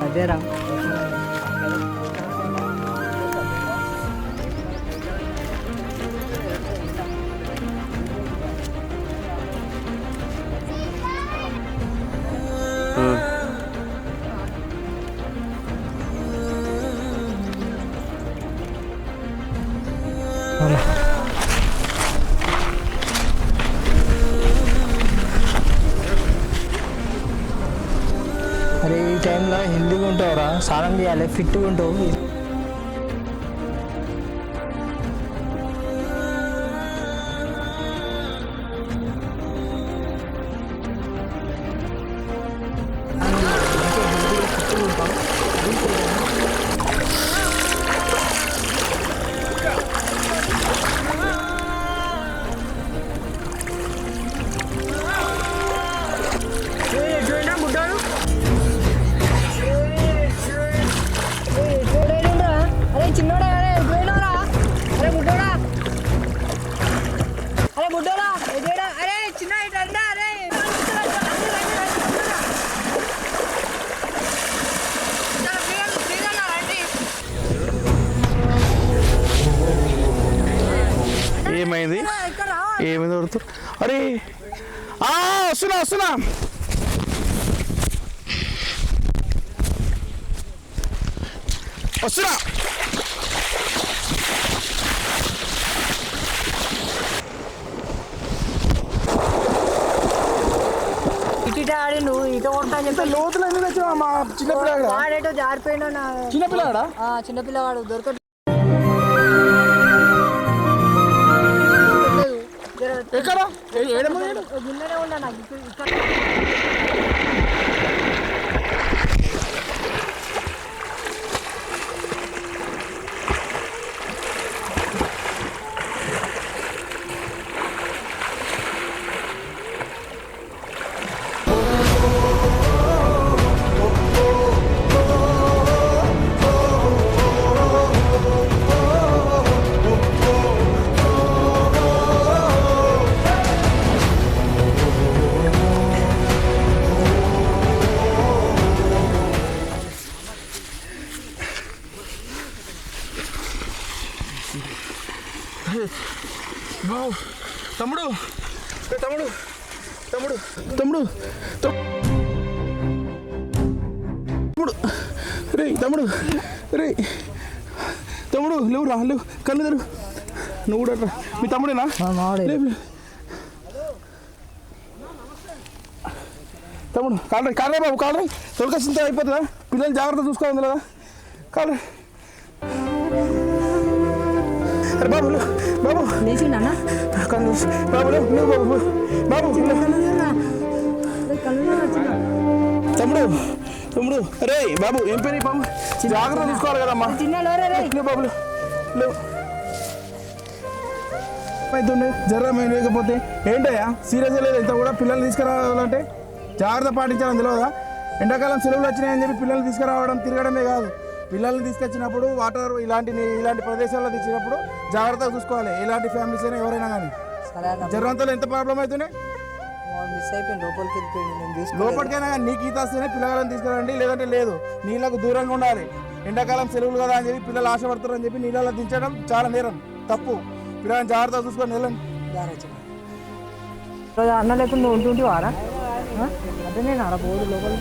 అదేరా అరే ఈ టైంలో హెల్దీగా ఉంటావురా, స్నానం చేయాలి, ఫిట్గా ఉంటావు. ఏమైంది ఏమైంది కొడుతు? అరే వస్తున్నా వస్తున్నా. వస్తున్నా ఇటు ఆడి నువ్వు ఇక కొడతా అని చెప్పి లోతులు మా చిన్నపిల్లగా ఆడేటో జారిపోయినా. చిన్నపిల్లగాడా? చిన్నపిల్లవాడు దొరకదు. ఎక్కడ గిన్నెనే ఉన్నా నాకు ఇక్కడ. తమ్ముడు తమ్ముడు తమ్ముడు తమ్ముడు తమ్ముడు రే తమ్ముడు రే తమ్ముడు లేవురా లేవు, కళ్ళు తెరు. నువ్వు కూడా రా. మీ తమ్ముడేనా? తమ్ముడు కాలరే కాలరే బాబు కాలరే, తొలకొచ్చింత అయిపోతుందా? పిల్లలు జాగ్రత్త చూసుకోవాలి కదా. కాలరే బాబు బాబు లేచిండా కళ్ళు బాబు నువ్వు బాబు బాబు తమ్ముడు తమ్ముడు రే బాబు ఏం పేరు బాబు? జాగ్రత్త తీసుకోవాలి కదమ్మా. బాబులు లేవు అవుతుండే జర్ర మేము లేకపోతే ఏంటయ్యా సీరియస్గా లేదు. ఇంత కూడా పిల్లల్ని తీసుకురావాలంటే జాగ్రత్త పాటించాలని తెలియదా? ఎండాకాలం సెలవులు వచ్చినాయని చెప్పి పిల్లల్ని తీసుకురావడం తిరగడమే కాదు, పిల్లల్ని తీసుకొచ్చినప్పుడు వాటర్ ఇలాంటి ప్రదేశాల్లో తెచ్చినప్పుడు జాగ్రత్తగా చూసుకోవాలి. ఎలాంటి ఫ్యామిలీస్ అయినా ఎవరైనా కానీ. జ్వరంతో ఎంత ప్రాబ్లం అవుతున్నాయి. మిస్ అయిపోయింది, లోపలికైనా కానీ నీకు ఈత వస్తేనే పిల్లగాళ్ళని తీసుకురండి, లేదంటే లేదు. నీళ్ళకు దూరంగా ఉండాలి. ఎండాకాలం సెలవులు కదా అని చెప్పి పిల్లలు ఆశపడతారని చెప్పి నీళ్ళలో దించడం చాలా నేరం, తప్పు. పిల్లల్ని జాగ్రత్తగా చూసుకొని వెళ్ళండి. అన్న లేకుండా ఉంటుంటే వారా అంటే నేను అలా పోదు లోపల.